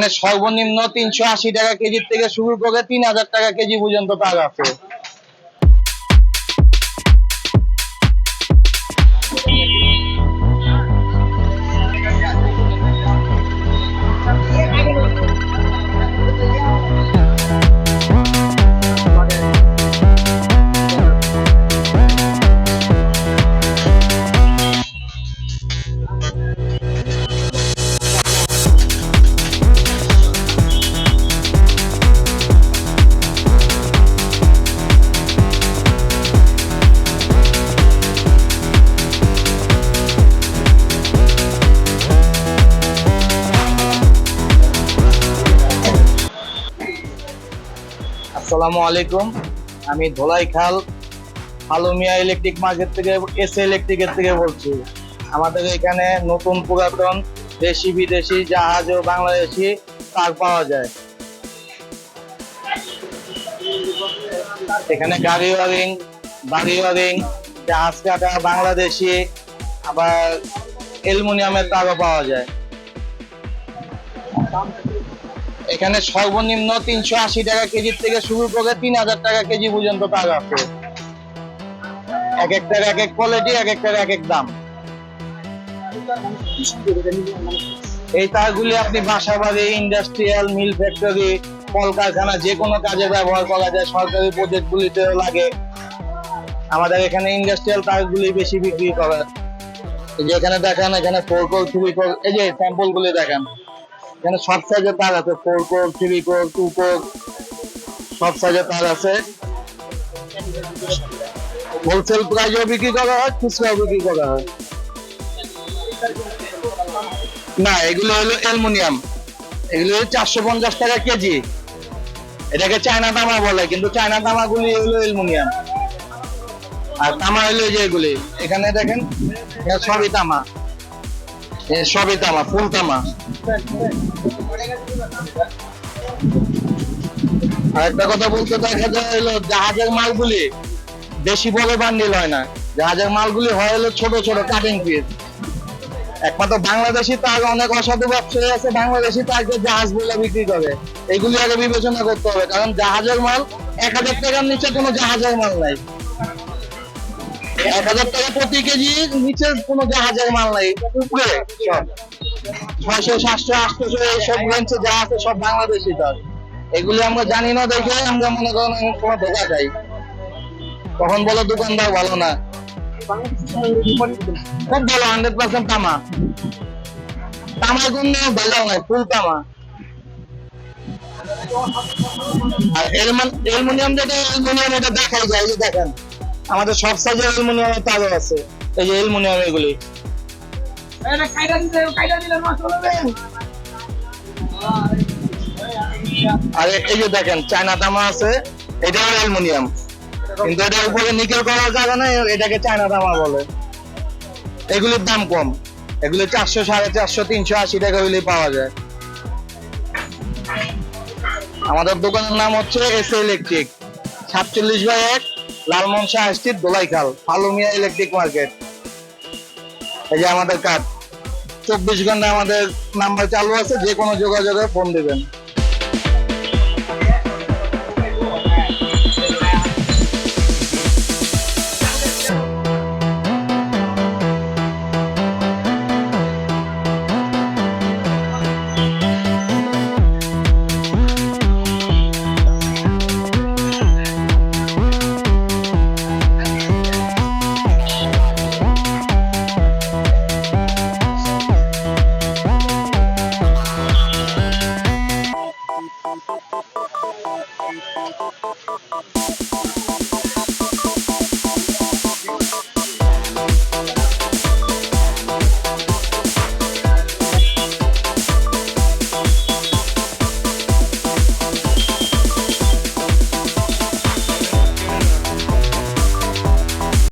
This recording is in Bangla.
এখানে সর্বনিম্ন 380 টাকা কেজি থেকে শুরু করে 3000 টাকা কেজি পর্যন্ত তার আছে। আসসালামু আলাইকুম, আমি ধোলাইখাল আলমিয়া ইলেকট্রিক মার্কেট থেকে এস ইলেকট্রিকের থেকে বলছি। আমাদের এখানে নতুন পুরাতন দেশি বিদেশি জাহাজ ও বাংলাদেশি তার পাওয়া যায়। এখানে গাড়ি ওয়ারিং, বাড়ি ওয়ারিং, জাহাজ কাটা, বাংলাদেশি, আবার অ্যালুমিনিয়ামের তারও পাওয়া যায়। এখানে সর্বনিম্ন 380 টাকা কেজি থেকে শুরু করে 3000 টাকা কেজি পর্যন্ত তার আছে। এক একটার এক এক কোয়ালিটি, এক একটার এক এক দাম। এই তারগুলি আপনি বাসা বাড়ি, ইন্ডাস্ট্রিয়াল, মিল ফ্যাক্টরি, কলকারখানা যে কোনো কাজে ব্যবহার করা যায়, সরকারি প্রজেক্ট গুলিতেও লাগে। আমাদের এখানে ইন্ডাস্ট্রিয়াল তারগুলি বেশি বিক্রি করে। এই যে এখানে দেখেন, এখানে 4 কোর 3 কোর, এই যে স্যাম্পল গুলি দেখেন, এখানে সব সাইজের তার আছে, 4 কোর 3 কোর 2 কোর, সব সাইজের তার আছে। হোলসেল প্রাইসেও বিক্রি করা হয়, খুচরাও বিক্রি করা হয়। না, এগুলো হলো অ্যালুমিনিয়াম, এগুলো 450 টাকা কেজি। এটাকে চায়না তামা বলে, কিন্তু চায়না তামা গুলি হলো অ্যালুমিনিয়াম, আর তামা হলো যে এগুলি এখানে দেখেন, সবই তামা, সবই তামা, ফুল তামা। আর একটা কথা বলতে দেখা যায় হলো, জাহাজের মালগুলি বেশি বড় বান্ডিল হয় না, জাহাজের মালগুলি হয় হলো ছোট ছোট কাটিং পিস। একমাত্র বাংলাদেশি তার অনেক অসাধু ব্যবসায়ী আছে, বাংলাদেশি তারকে জাহাজ বলে বিক্রি করে। এগুলি আগে বিবেচনা করতে হবে, কারণ জাহাজের মাল 1000 টাকার নিচে কোনো জাহাজের মাল নাই। 1000 টাকা প্রতি কেজি নিচে কোনো জাহাজের মাল নাই। উপরে সব 600 700 800 এইসব রেঞ্জে যা আছে সব বাংলাদেশি তার। এগুলি আমরা জানি না দেখে আমরা মনে করেন কোনো ধোকা খাই, তখন বলো দোকানদার ভালো না। খুব ভালো, 100% তামা, তামার কোনো ভেজাল নাই, ফুল তামা। আর অ্যালুমিনিয়াম যেটা, অ্যালুমিনিয়াম এটা দেখাই যায়, এই যে দেখেন আমাদের সব সাইজের অ্যালুমিনিয়ামের তারও আছে। এই যে অ্যালুমিনিয়াম এগুলি, আর এই যে দেখেন চায়না তামা আছে, এটাও অ্যালুমিনিয়াম, কিন্তু এটার উপরে নিকেল করা যাবে না, এটাকে চায়না তামা বলে। এগুলির দাম কম, এগুলি 400 450 380 টাকা হইলে পাওয়া যায়। আমাদের দোকানের নাম হচ্ছে S electric, 47/1 Lalmon Shah street, Dholaikhal, Almia electric market. এই যে আমাদের কার্ড, 24 ঘন্টা আমাদের নাম্বার চালু আছে, যে কোনো যোগাযোগে ফোন দিবেন।